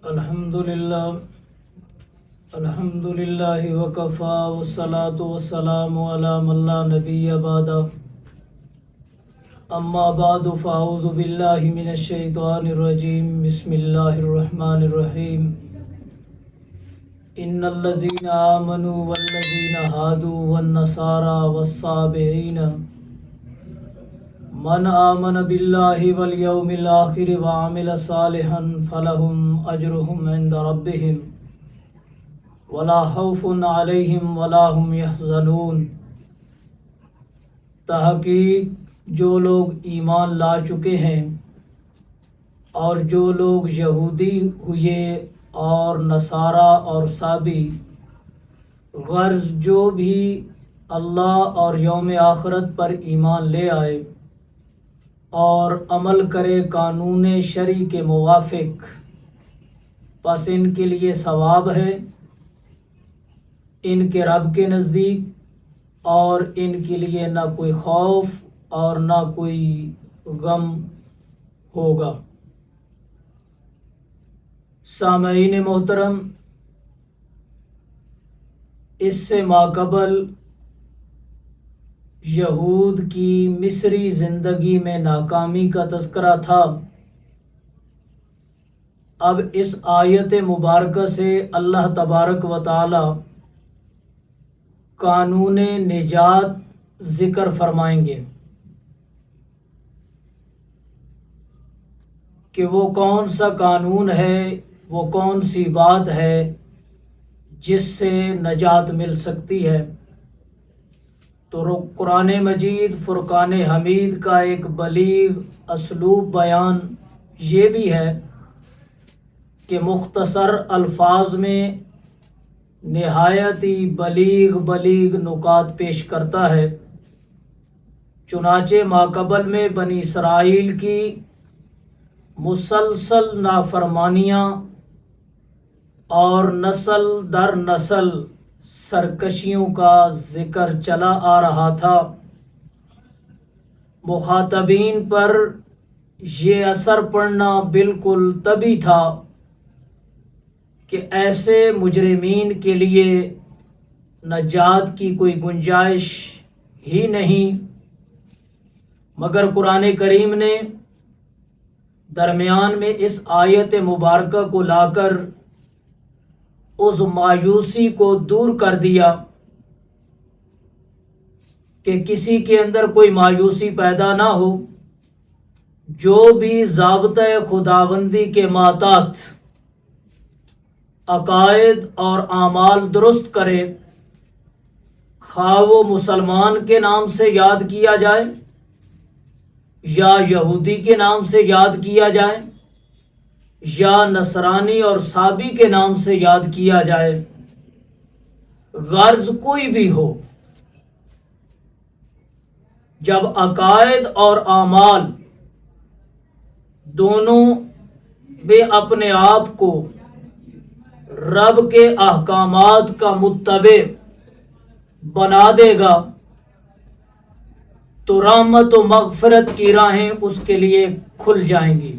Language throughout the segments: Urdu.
الحمد للہ وکفا والصلاة والسلام علی من لا نبی بعد اما بعد فاعوذ باللہ من الشیطان الرجیم بسم اللہ الرحمن الرحیم ان الذین آمنوا والذین ہادوا والنصارى والصابئین من آمن باللہ والیوم الآخر وعمل صالحا فلہم اجرہم عند ربہم ولا خوف علیہم ولا هم یحزنون۔ تحقیق جو لوگ ایمان لا چکے ہیں اور جو لوگ یہودی ہوئے اور نصارہ اور صابی، غرض جو بھی اللہ اور یوم آخرت پر ایمان لے آئے اور عمل کرے قانون شرعی کے موافق، پس ان کے لیے ثواب ہے ان کے رب کے نزدیک، اور ان کے لیے نہ کوئی خوف اور نہ کوئی غم ہوگا۔ سامعین محترم، اس سے ماقبل یہود کی مصری زندگی میں ناکامی کا تذکرہ تھا۔ اب اس آیت مبارکہ سے اللہ تبارک و تعالی قانون نجات ذکر فرمائیں گے کہ وہ کون سا قانون ہے، وہ کون سی بات ہے جس سے نجات مل سکتی ہے۔ تو قرآن مجید فرقان حمید کا ایک بلیغ اسلوب بیان یہ بھی ہے کہ مختصر الفاظ میں نہایت ہی بلیغ نکات پیش کرتا ہے۔ چنانچہ ماقبل میں بنی اسرائیل کی مسلسل نافرمانیاں اور نسل در نسل سرکشیوں کا ذکر چلا آ رہا تھا۔ مخاطبین پر یہ اثر پڑنا بالکل طبیعی تھا کہ ایسے مجرمین کے لیے نجات کی کوئی گنجائش ہی نہیں، مگر قرآن کریم نے درمیان میں اس آیت مبارکہ کو لا کر اس مایوسی کو دور کر دیا کہ کسی کے اندر کوئی مایوسی پیدا نہ ہو۔ جو بھی ضابطۂ خداوندی کے ماتحت عقائد اور اعمال درست کرے، خواہ وہ مسلمان کے نام سے یاد کیا جائے یا یہودی کے نام سے یاد کیا جائے یا نصرانی اور صابی کے نام سے یاد کیا جائے، غرض کوئی بھی ہو، جب عقائد اور اعمال دونوں میں اپنے آپ کو رب کے احکامات کا متبع بنا دے گا تو رحمت و مغفرت کی راہیں اس کے لیے کھل جائیں گی۔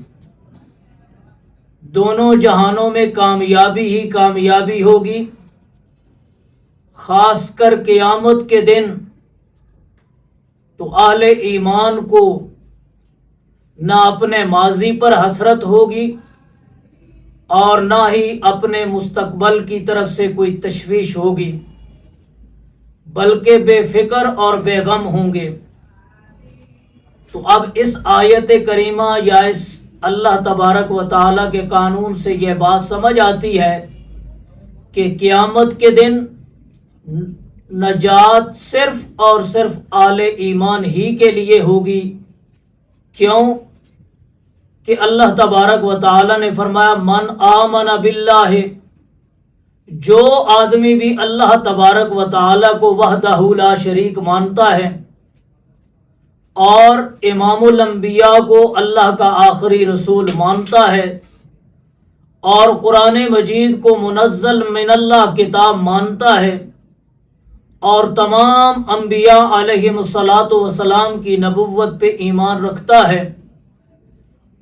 دونوں جہانوں میں کامیابی ہی کامیابی ہوگی، خاص کر قیامت کے دن تو اہل ایمان کو نہ اپنے ماضی پر حسرت ہوگی اور نہ ہی اپنے مستقبل کی طرف سے کوئی تشویش ہوگی، بلکہ بے فکر اور بے غم ہوں گے۔ تو اب اس آیت کریمہ یا اس اللہ تبارک و تعالیٰ کے قانون سے یہ بات سمجھ آتی ہے کہ قیامت کے دن نجات صرف اور صرف اہل ایمان ہی کے لیے ہوگی۔ کیوں کہ اللہ تبارک و تعالیٰ نے فرمایا من آمن باللہ، جو آدمی بھی اللہ تبارک و تعالیٰ کو وحدہ لا شریک مانتا ہے اور امام الانبیاء کو اللہ کا آخری رسول مانتا ہے اور قرآن مجید کو منزل من اللہ کتاب مانتا ہے اور تمام انبیاء علیہم الصلاۃ والسلام کی نبوت پہ ایمان رکھتا ہے،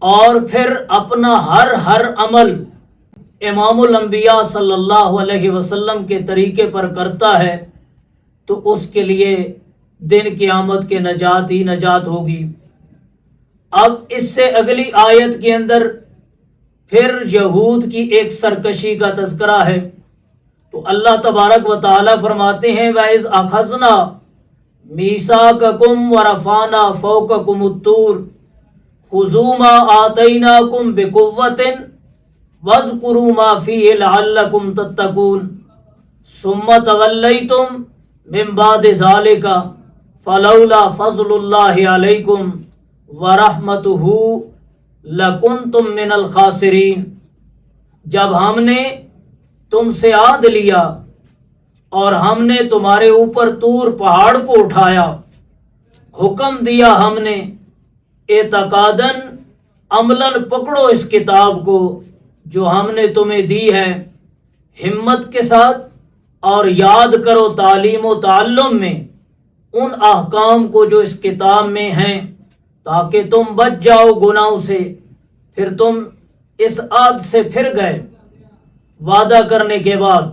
اور پھر اپنا ہر عمل امام الانبیاء صلی اللہ علیہ وسلم کے طریقے پر کرتا ہے تو اس کے لیے دن قیامت کے نجات ہی نجات ہوگی۔ اب اس سے اگلی آیت کے اندر پھر یہود کی ایک سرکشی کا تذکرہ ہے، تو اللہ تبارک و تعالی فرماتے ہیں وَإِذْ أَخَذْنَا مِيثَاقَكُمْ وَرَفَعْنَا فَوْقَكُمُ الطُّورَ خُذُوا مَا آتَيْنَاكُمْ بِقُوَّةٍ وَاذْكُرُوا مَا فِيهِ لَعَلَّكُمْ تَتَّقُونَ ثُمَّ تَوَلَّيْتُمْ مِنْ بَعْدِ ذَلِكَ فَلَوْلَا فَضْلُ اللَّهِ عَلَيْكُمْ وَرَحْمَتُهُ لَكُنْتُمْ مِنَ الْخَاسِرِينَ۔ جب ہم نے تم سے عہد لیا اور ہم نے تمہارے اوپر طور پہاڑ کو اٹھایا، حکم دیا ہم نے اعتقاداً عملاً پکڑو اس کتاب کو جو ہم نے تمہیں دی ہے ہمت کے ساتھ، اور یاد کرو تعلیم و تعلم میں ان احکام کو جو اس کتاب میں ہیں، تاکہ تم بچ جاؤ گناہوں سے۔ پھر تم اس عہد سے پھر گئے وعدہ کرنے کے بعد،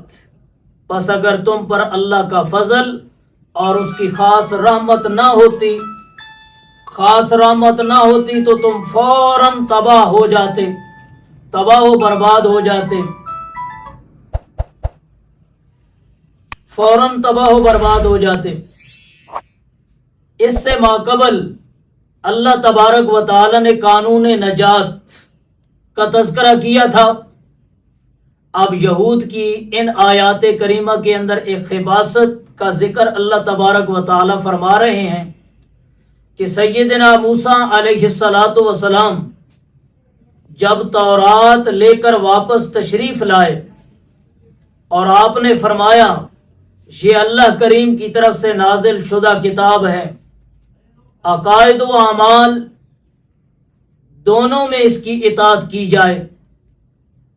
پس اگر تم پر اللہ کا فضل اور اس کی خاص رحمت نہ ہوتی تو تم فوراً تباہ ہو جاتے، تباہ و برباد ہو جاتے، فوراً تباہ و برباد ہو جاتے۔ اس سے ماقبل اللہ تبارک و تعالی نے قانون نجات کا تذکرہ کیا تھا۔ اب یہود کی ان آیات کریمہ کے اندر ایک خباثت کا ذکر اللہ تبارک و تعالی فرما رہے ہیں کہ سیدنا موسیٰ علیہ السلام جب تورات لے کر واپس تشریف لائے اور آپ نے فرمایا یہ اللہ کریم کی طرف سے نازل شدہ کتاب ہے، عقائد و اعمال دونوں میں اس کی اطاعت کی جائے،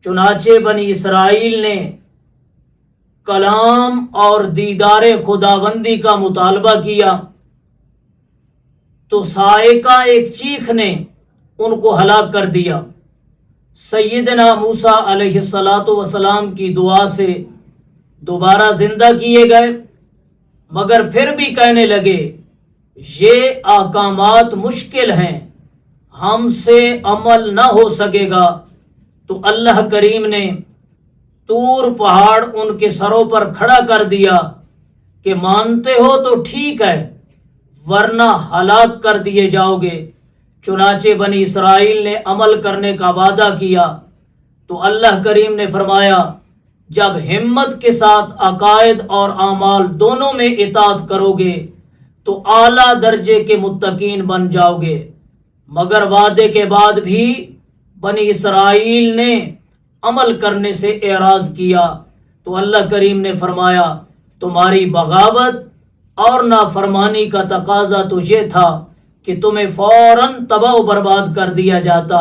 چنانچہ بنی اسرائیل نے کلام اور دیدار خداوندی کا مطالبہ کیا تو صاعقہ ایک چیخ نے ان کو ہلاک کر دیا۔ سیدنا موسیٰ علیہ السلام کی دعا سے دوبارہ زندہ کیے گئے، مگر پھر بھی کہنے لگے یہ احکامات مشکل ہیں، ہم سے عمل نہ ہو سکے گا۔ تو اللہ کریم نے طور پہاڑ ان کے سروں پر کھڑا کر دیا کہ مانتے ہو تو ٹھیک ہے ورنہ ہلاک کر دیے جاؤ گے۔ چنانچہ بنی اسرائیل نے عمل کرنے کا وعدہ کیا تو اللہ کریم نے فرمایا جب ہمت کے ساتھ عقائد اور اعمال دونوں میں اطاعت کرو گے تو اعلیٰ درجے کے متقین بن جاؤ گے۔ مگر وعدے کے بعد بھی بنی اسرائیل نے عمل کرنے سے اعراض کیا تو اللہ کریم نے فرمایا تمہاری بغاوت اور نافرمانی کا تقاضا تو یہ تھا کہ تمہیں فوراً تباہ و برباد کر دیا جاتا،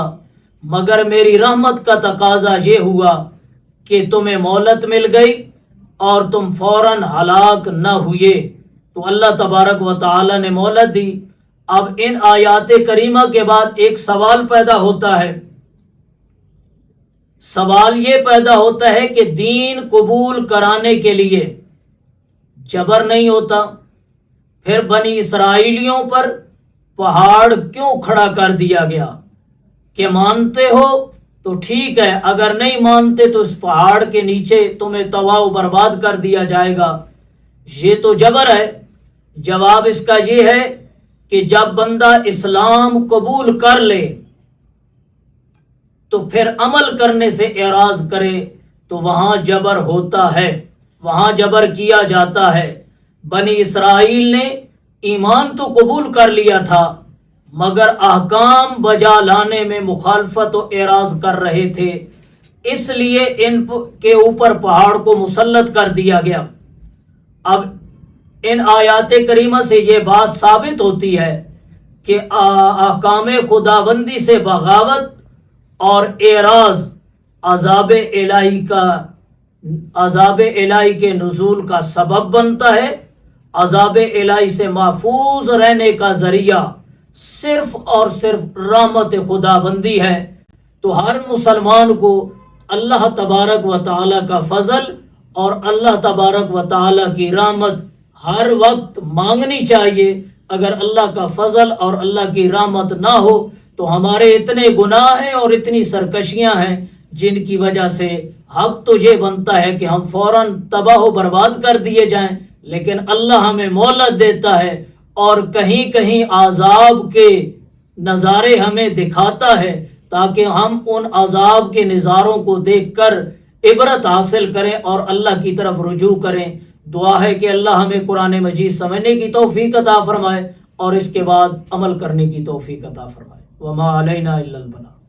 مگر میری رحمت کا تقاضا یہ ہوا کہ تمہیں مہلت مل گئی اور تم فوراً ہلاک نہ ہوئے۔ تو اللہ تبارک و تعالی نے مہلت دی۔ اب ان آیات کریمہ کے بعد ایک سوال پیدا ہوتا ہے، سوال یہ پیدا ہوتا ہے کہ دین قبول کرانے کے لیے جبر نہیں ہوتا، پھر بنی اسرائیلیوں پر پہاڑ کیوں کھڑا کر دیا گیا کہ مانتے ہو تو ٹھیک ہے، اگر نہیں مانتے تو اس پہاڑ کے نیچے تمہیں تباہ و برباد کر دیا جائے گا۔ یہ تو جبر ہے۔ جواب اس کا یہ ہے کہ جب بندہ اسلام قبول کر لے تو پھر عمل کرنے سے اعراض کرے تو وہاں جبر ہوتا ہے، وہاں جبر کیا جاتا ہے۔ بنی اسرائیل نے ایمان تو قبول کر لیا تھا مگر احکام بجا لانے میں مخالفت و اعراض کر رہے تھے، اس لیے ان کے اوپر پہاڑ کو مسلط کر دیا گیا۔ اب ان آیات کریمہ سے یہ بات ثابت ہوتی ہے کہ احکام خداوندی سے بغاوت اور اعراض عذاب الہی کے نزول کا سبب بنتا ہے۔ عذاب الہی سے محفوظ رہنے کا ذریعہ صرف اور صرف رحمت خداوندی ہے۔ تو ہر مسلمان کو اللہ تبارک و تعالی کا فضل اور اللہ تبارک و تعالی کی رحمت ہر وقت مانگنی چاہیے۔ اگر اللہ کا فضل اور اللہ کی رحمت نہ ہو تو ہمارے اتنے گناہ ہیں اور اتنی سرکشیاں ہیں جن کی وجہ سے حق تو یہ بنتا ہے کہ ہم فوراً تباہ و برباد کر دیے جائیں، لیکن اللہ ہمیں مہلت دیتا ہے اور کہیں کہیں عذاب کے نظارے ہمیں دکھاتا ہے تاکہ ہم ان عذاب کے نظاروں کو دیکھ کر عبرت حاصل کریں اور اللہ کی طرف رجوع کریں۔ دعا ہے کہ اللہ ہمیں قرآن مجید سمجھنے کی توفیق عطا فرمائے اور اس کے بعد عمل کرنے کی توفیق عطا فرمائے۔ وما علینا الا البلاغ۔